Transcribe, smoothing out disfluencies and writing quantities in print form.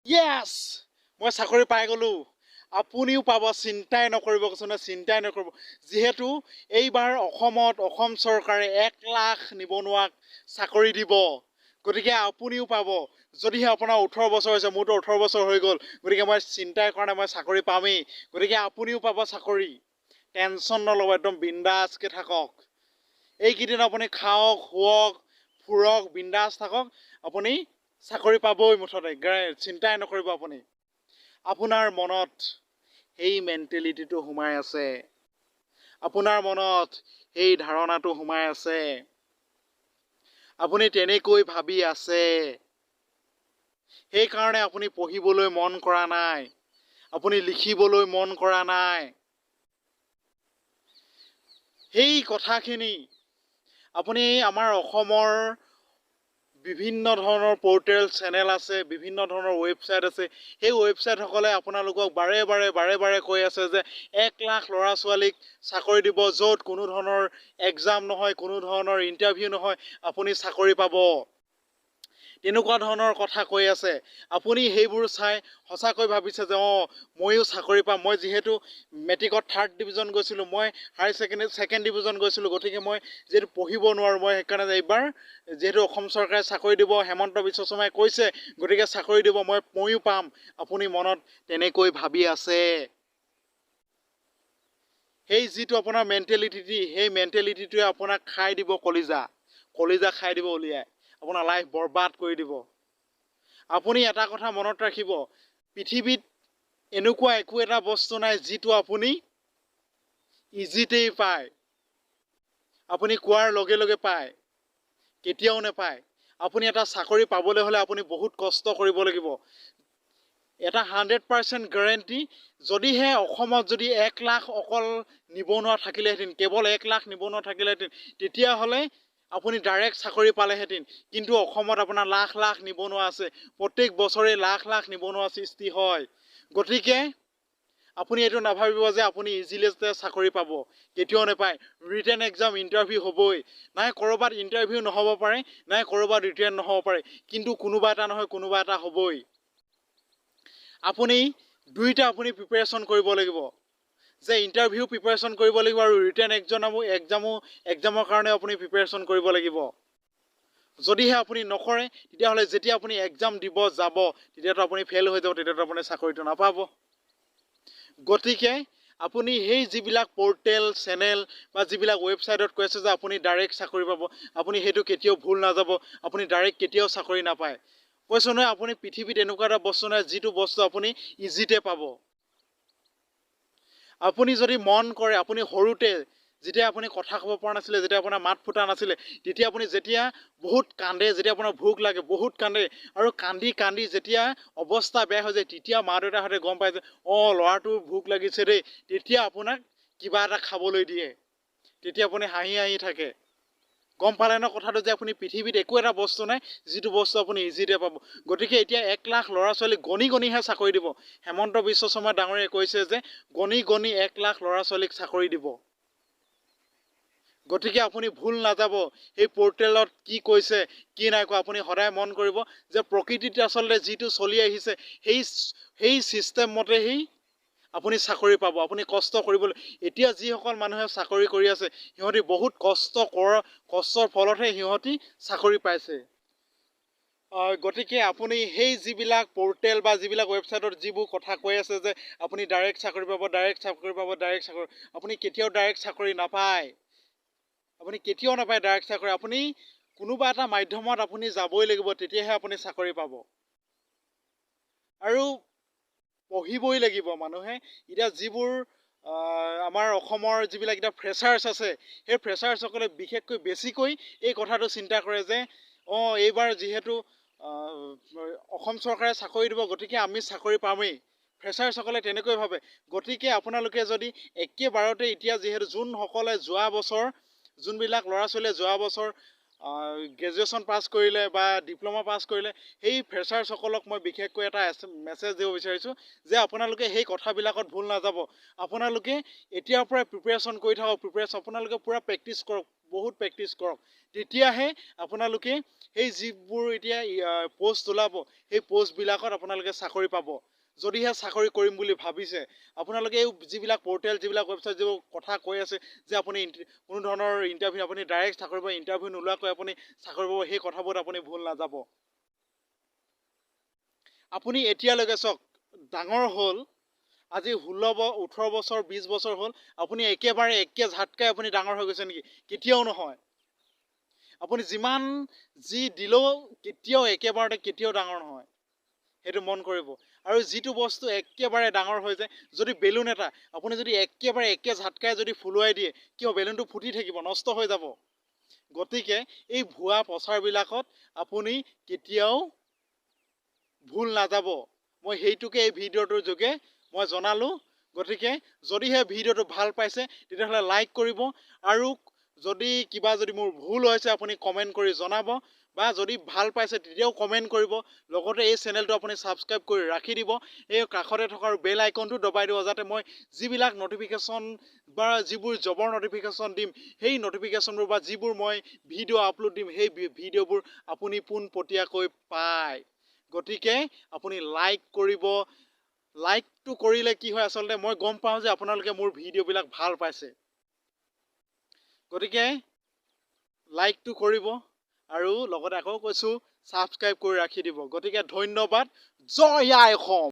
য়েছ মই চাকৰি পাই গ'লোঁ। আপুনিও পাব, চিন্তাই নকৰিব, কৈছোঁ নহয় চিন্তাই নকৰিব। যিহেতু এইবাৰ অসম চৰকাৰে 1,00,000 নিবনুৱাক চাকৰি দিব, গতিকে আপুনিও পাব। যদিহে আপোনাৰ 18 বছৰ হৈছে, মোৰতো 18 বছৰ হৈ গ'ল, গতিকে মই চিন্তাই কৰা নাই, মই চাকৰি পামেই। গতিকে আপুনিও পাব চাকৰি। টেনশ্যন নল'ব, একদম বিন্দাছকৈ থাকক। এইকেইদিন আপুনি খাওক, শুৱক, ফুৰক, বিন্দাছ থাকক, আপুনি চাকৰি পাবই মুঠতে, চিন্তাই নকৰিব আপুনি। আপোনাৰ মনত সেই মেণ্টেলিটিটো সোমাই আছে, আপোনাৰ মনত সেই ধাৰণাটো সোমাই আছে, আপুনি তেনেকৈ ভাবি আছে। সেইকাৰণে আপুনি পঢ়িবলৈ মন কৰা নাই, আপুনি লিখিবলৈ মন কৰা নাই। সেই কথাখিনি আপুনি আমাৰ অসমৰ বিভিন্ন ধৰণৰ পৰ্টেল চেনেল আছে, বিভিন্ন ধৰণৰ ৱেবছাইট আছে। সেই ৱেবছাইটসকলে আপোনালোকক বাৰে বাৰে কৈ আছে যে 1,00,000 ল'ৰা ছোৱালীক চাকৰি দিব, য'ত কোনো ধৰণৰ এক্সাম নহয়, কোনো ধৰণৰ ইণ্টাৰভিউ নহয়, আপুনি চাকৰি পাব। তেনেকুৱা ধৰণৰ কথা কৈ আছে। আপুনি সেইবোৰ চাই সঁচাকৈ ভাবিছে যে ময়ো চাকৰি পাম। মই যিহেতু মেট্ৰিকত 3rd ডিভিজন গৈছিলোঁ, মই হায়াৰ ছেকেণ্ডেৰীত 2nd ডিভিজন গৈছিলোঁ, গতিকে মই যিহেতু পঢ়িব নোৱাৰোঁ, মই সেইকাৰণে এইবাৰ যিহেতু অসম চৰকাৰে চাকৰি দিব, হেমন্ত বিশ্ব শৰ্মাই কৈছে, গতিকে চাকৰি দিব, ময়ো পাম। আপুনি মনত তেনেকৈ ভাবি আছে। সেই যিটো আপোনাৰ মেণ্টেলিটি, সেই মেণ্টেলিটিটোৱে আপোনাক খাই দিব, কলিজা খাই দিব উলিয়াই, আপোনাৰ লাইফ বৰবাদ কৰি দিব। আপুনি এটা কথা মনত ৰাখিব, পৃথিৱীত এনেকুৱা একো এটা বস্তু নাই যিটো আপুনি ইজিতেই পায়, আপুনি কোৱাৰ লগে লগে পায়, কেতিয়াও নেপায়। আপুনি এটা চাকৰি পাবলৈ হ'লে আপুনি বহুত কষ্ট কৰিব লাগিব। এটা 100% গেৰেণ্টি, যদিহে অসমত যদি 1,00,000 অকল নিবনুৱা থাকিলেহেঁতেন, কেৱল 1,00,000 নিবনুৱা থাকিলেহেঁতেন, তেতিয়াহ'লে আপুনি ডাইৰেক্ট চাকৰি পালেহেঁতেন। কিন্তু অসমত আপোনাৰ লাখ লাখ নিবনুৱা আছে, প্ৰত্যেক বছৰে লাখ লাখ নিবনুৱা সৃষ্টি হয়। গতিকে আপুনি এইটো নাভাবিব যে আপুনি ইজিলি চাকৰি পাব, কেতিয়াও নাপায়। ৰিটেন এক্সাম, ইণ্টাৰভিউ হ'বই, নাই ক'ৰবাত ইণ্টাৰভিউ নহ'ব পাৰে, নাই ক'ৰবাত ৰিটেন নহ'ব পাৰে, কিন্তু কোনোবা এটা নহয় কোনোবা এটা হ'বই। আপুনি দুইটা আপুনি প্ৰিপেৰেশ্যন কৰিব লাগিব, যে ইণ্টাৰভিউ প্ৰিপেৰেশ্যন কৰিব লাগিব আৰু ৰিটেন এক্সামৰ কাৰণে আপুনি প্ৰিপেৰেশ্যন কৰিব লাগিব। যদিহে আপুনি নকৰে, তেতিয়াহ'লে যেতিয়া আপুনি এক্সাম দিব যাব, তেতিয়াতো আপুনি ফেইল হৈ যাব, তেতিয়াতো আপুনি চাকৰিটো নাপাব। গতিকে আপুনি সেই যিবিলাক পৰ্টেল চেনেল বা যিবিলাক ৱেবছাইটত কৈ আছে যে আপুনি ডাইৰেক্ট চাকৰি পাব, আপুনি সেইটো কেতিয়াও ভুল নাযাব, আপুনি ডাইৰেক্ট কেতিয়াও চাকৰি নাপায়। কৈছোঁ নহয়, আপুনি পৃথিৱীত এনেকুৱা এটা বস্তু নাই যিটো বস্তু আপুনি ইজিতে পাব। আপুনি যদি মন কৰে, আপুনি সৰুতে যেতিয়া আপুনি কথা ক'ব পৰা নাছিলে, যেতিয়া আপোনাৰ মাত ফুটা নাছিলে, তেতিয়া আপুনি যেতিয়া বহুত কান্দে, যেতিয়া আপোনাৰ ভোক লাগে বহুত কান্দে, আৰু কান্দি কান্দি যেতিয়া অৱস্থা বেয়া হৈ যায়, তেতিয়া মা দেউতাহঁতে গম পায় যে ল'ৰাটোৰ ভোক লাগিছে দেই, তেতিয়া আপোনাক কিবা এটা খাবলৈ দিয়ে, তেতিয়া আপুনি হাঁহি হাঁহি থাকে। গম পালে ন কথাটো, যে আপুনি পৃথিৱীত একো এটা বস্তু নাই যিটো বস্তু আপুনি ইজিতে পাব। গতিকে এতিয়া 1,00,000 ল'ৰা ছোৱালীক গণিহে চাকৰি দিব। হেমন্ত বিশ্ব শৰ্মা ডাঙৰীয়াই কৈছে যে গণি 1,00,000 ল'ৰা ছোৱালীক চাকৰি দিব। গতিকে আপুনি ভুল নাযাব, সেই পৰ্টেলত কি কৈছে কি নাই কোৱা, আপুনি সদায় মন কৰিব যে প্ৰকৃতিত আচলতে যিটো চলি আহিছে, সেই ছিষ্টেম মতেই আপুনি চাকৰি পাব। আপুনি কষ্ট কৰিবলৈ, এতিয়া যিসকল মানুহে চাকৰি কৰি আছে, সিহঁতি বহুত কষ্টৰ ফলতহে সিহঁতি চাকৰি পাইছে। গতিকে আপুনি সেই যিবিলাক পৰ্টেল বা যিবিলাক ৱেবছাইটত যিবোৰ কথা কৈ আছে যে আপুনি ডাইৰেক্ট চাকৰি পাব, আপুনি কেতিয়াও ডাইৰেক্ট চাকৰি নাপায়। আপুনি কেতিয়াও নাপায় ডাইৰেক্ট চাকৰি। আপুনি কোনোবা এটা মাধ্যমত আপুনি যাবই লাগিব, তেতিয়াহে আপুনি চাকৰি পাব। আৰু পঢ়িবই লাগিব মানুহে। এতিয়া যিবোৰ আমাৰ অসমৰ যিবিলাক এতিয়া ফ্ৰেছাৰ্ছ আছে, সেই ফ্ৰেছাৰ্ছসকলে বিশেষকৈ বেছিকৈ এই কথাটো চিন্তা কৰে যে এইবাৰ যিহেতু অসম চৰকাৰে চাকৰি দিব, গতিকে আমি চাকৰি পামেই। ফ্ৰেছাৰ্ছসকলে তেনেকৈ ভাবে। গতিকে আপোনালোকে যদি একেবাৰতে এতিয়া যিহেতু যোনসকলে যোনবিলাক ল'ৰা ছোৱালীয়ে যোৱা বছৰ গ্ৰেজুৱেশ্যন পাছ কৰিলে বা ডিপ্ল'মা পাছ কৰিলে, সেই ফ্ৰেছাৰ্ছসকলক মই বিশেষকৈ এটা মেছেজ দিব বিচাৰিছোঁ যে আপোনালোকে সেই কথাবিলাকত ভুল নাযাব। আপোনালোকে এতিয়াৰ পৰাই প্ৰিপেৰেশ্যন কৰি থাকক, আপোনালোকে পূৰা প্ৰেক্টিছ কৰক, বহুত প্ৰেক্টিচ কৰক, তেতিয়াহে আপোনালোকে সেই যিবোৰ এতিয়া পোষ্ট ওলাব সেই পোষ্টবিলাকত আপোনালোকে চাকৰি পাব। যদিহে চাকৰি কৰিম বুলি ভাবিছে, আপোনালোকে এই যিবিলাক পৰ্টেল যিবিলাক ৱেবছাইট যিবোৰ কথা কৈ আছে যে আপুনি কোনো ধৰণৰ ইণ্টাৰভিউ আপুনি ডাইৰেক্ট চাকৰি পাব, ইণ্টাৰভিউ নোলোৱাকৈ আপুনি চাকৰি পাব, সেই কথাবোৰত আপুনি ভুল নাযাব। আপুনি এতিয়ালৈকে চাওক ডাঙৰ হ'ল, আজি 18 বছৰ 20 বছৰ হ'ল, আপুনি একেবাৰে একে ঝাটকাই আপুনি ডাঙৰ হৈ গৈছে নেকি? কেতিয়াও নহয়। আপুনি যিমান যি দিলেও কেতিয়াও একেবাৰতে কেতিয়াও ডাঙৰ নহয়, সেইটো মন কৰিব। আৰু যিটো বস্তু একেবাৰে ডাঙৰ হৈ যায়, যদি বেলুন এটা আপুনি যদি একেবাৰে একে ঝাটকাই যদি ফুলুৱাই দিয়ে, কিয় বেলুনটো ফুটি থাকিব, নষ্ট হৈ যাব। গতিকে এই ভুৱা প্ৰচাৰবিলাকত আপুনি কেতিয়াও ভুল নাযাব। মই সেইটোকে এই ভিডিঅ'টোৰ যোগে মই জনালোঁ। গতিকে যদিহে ভিডিঅ'টো ভাল পাইছে তেতিয়াহ'লে লাইক কৰিব, আৰু যদি কিবা যদি মোৰ ভুল হৈছে আপুনি কমেণ্ট কৰি জনাব, বা যদি ভাল পাইছে তেতিয়াও কমেণ্ট কৰিব। লগতে এই চেনেলটো আপুনি ছাবস্ক্ৰাইব কৰি ৰাখি দিব, এই কাষতে থকা বেল আইকনটো দবাই দিব, যাতে মই যিবিলাক নটিফিকেশ্যন বা যিবোৰ জবৰ নটিফিকেশ্যন দিম, সেই নটিফিকেশ্যনবোৰ বা যিবোৰ মই ভিডিঅ' আপলোড দিম, সেই ভিডিঅ'বোৰ আপুনি পোনপটীয়াকৈ পায়। গতিকে আপুনি লাইক কৰিব। লাইকটো কৰিলে কি হয়, আচলতে মই গম পাওঁ যে আপোনালোকে মোৰ ভিডিঅ'বিলাক ভাল পাইছে। গতিকে লাইকটো কৰিব, আৰু লগতে আকৌ কৈছোঁ ছাবস্ক্ৰাইব কৰি ৰাখি দিব। গতিকে ধন্যবাদ। জয় আই অসম।